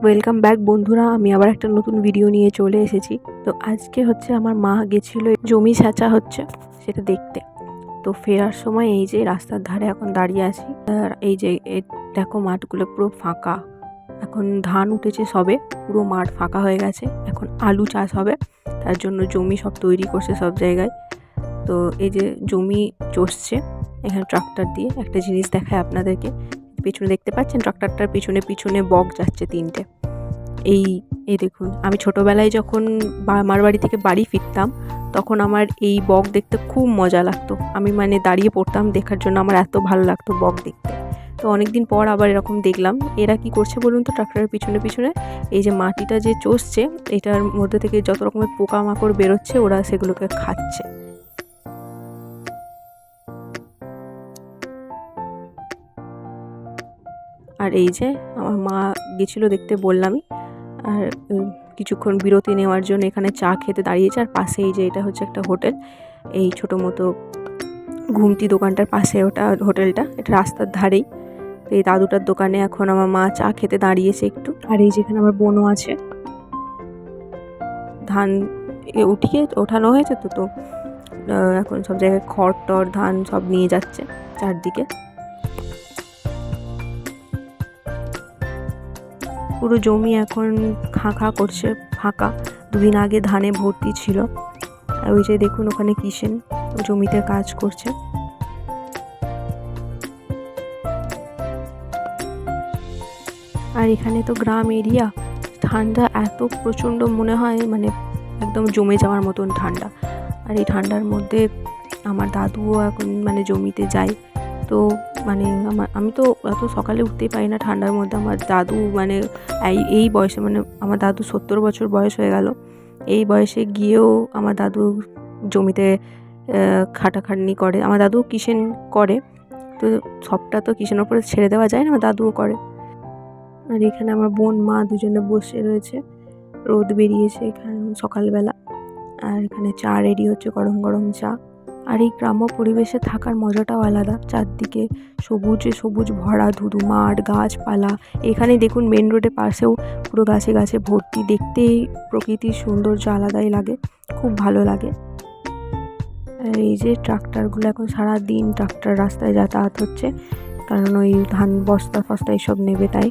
Welcome back বন্ধুরা, আমি আবার একটা নতুন ভিডিও নিয়ে চলে এসেছি। তো আজকে হচ্ছে আমার মা গেছিলো জমি ছাঁচা হচ্ছে সেটা দেখতে। তো ফেরার সময় এই যে রাস্তার ধারে এখন দাঁড়িয়ে আছি, আর এই যে দেখো মাঠগুলো পুরো ফাঁকা। এখন ধান উঠেছে সবে, পুরো মাঠ ফাঁকা হয়ে গেছে। এখন আলু চাষ হবে, তার জন্য জমি সব তৈরি করছে সব জায়গায়। তো এই যে জমি চষছে এখানে ট্রাক্টর দিয়ে। একটা জিনিস দেখায় আপনাদেরকে, পিছনে দেখতে পাচ্ছেন ট্রাক্টরটার পিছনে পিছনে বক যাচ্ছে 3টে। এই দেখুন, আমি ছোটোবেলায় যখন মামার বাড়ি থেকে বাড়ি ফিরতাম তখন আমার এই বক দেখতে খুব মজা লাগতো। আমি দাঁড়িয়ে পড়তাম দেখার জন্য, আমার এত ভালো লাগতো বক দেখতে। তো অনেকদিন পর আবার এরকম দেখলাম। এরা কি করছে বলুন তো, ট্রাক্টরের পিছনে পিছনে এই যে মাটিটা যে চষছে, এটার মধ্যে থেকে যত রকমের পোকামাকড় বেরোচ্ছে ওরা সেগুলোকে খাচ্ছে। আর এই যে আমার মা গেছিলো দেখতে বললামই, আর কিছুক্ষণ বিরতি নেওয়ার জন্য এখানে চা খেতে দাঁড়িয়েছে। আর পাশে এই যে এটা হচ্ছে একটা হোটেল, এই ছোটো মতো ঘুমটি দোকানটার পাশে ওটা হোটেলটা, এটা রাস্তার ধারেই। তো এই দাদুটার দোকানে এখন আমার মা চা খেতে দাঁড়িয়েছে একটু। আর এই যেখানে আমার বোনও আছে, ধান ওঠানো হয়েছে তো এখন সব জায়গায় খড় টড় ধান সব নিয়ে যাচ্ছে চারদিকে। পুরো জমি এখন খাঁ করছে, ফাঁকা। দুদিন আগে ধানে ভর্তি ছিল। আর ওই যে দেখুন ওখানে কিষেন জমিতে কাজ করছে। আর এখানে তো গ্রাম এরিয়া, ঠান্ডা এত প্রচণ্ড মনে হয়, একদম জমে যাওয়ার মতন ঠান্ডা। আর এই ঠান্ডার মধ্যে আমার দাদুও এখন জমিতে যায়। তো আমি তো এত সকালে উঠতেই পারি না ঠান্ডার মধ্যে। আমার দাদু এই বয়সে, আমার দাদু 70 বছর বয়স হয়ে গেল। এই বয়সে গিয়েও আমার দাদু জমিতে খাটাখাটনি করে। আমার দাদু কিষেন করে, তো সবটা তো কিষেনের উপরে ছেড়ে দেওয়া যায় না, আমার দাদুও করে। আর এখানে আমার বোন মা দুজনে বসে রয়েছে, রোদ বেরিয়েছে এখানে সকালবেলা। আর এখানে চা রেডি হচ্ছে, গরম গরম চা। আর এই গ্রাম্য পরিবেশে থাকার মজাটাও আলাদা। চারদিকে সবুজে সবুজ ভরা, ধুধু মাঠ, গাছপালা। এখানে দেখুন মেন রোডের পাশেও পুরো গাছে গাছে ভর্তি। দেখতেই প্রকৃতির সৌন্দর্য আলাদাই লাগে, খুব ভালো লাগে। আর এই যে ট্রাক্টরগুলো এখন সারাদিন ট্রাক্টর রাস্তায় যাতায়াত হচ্ছে, কারণ ওই ধান বস্তা ফস্তা এইসব নেবে তাই।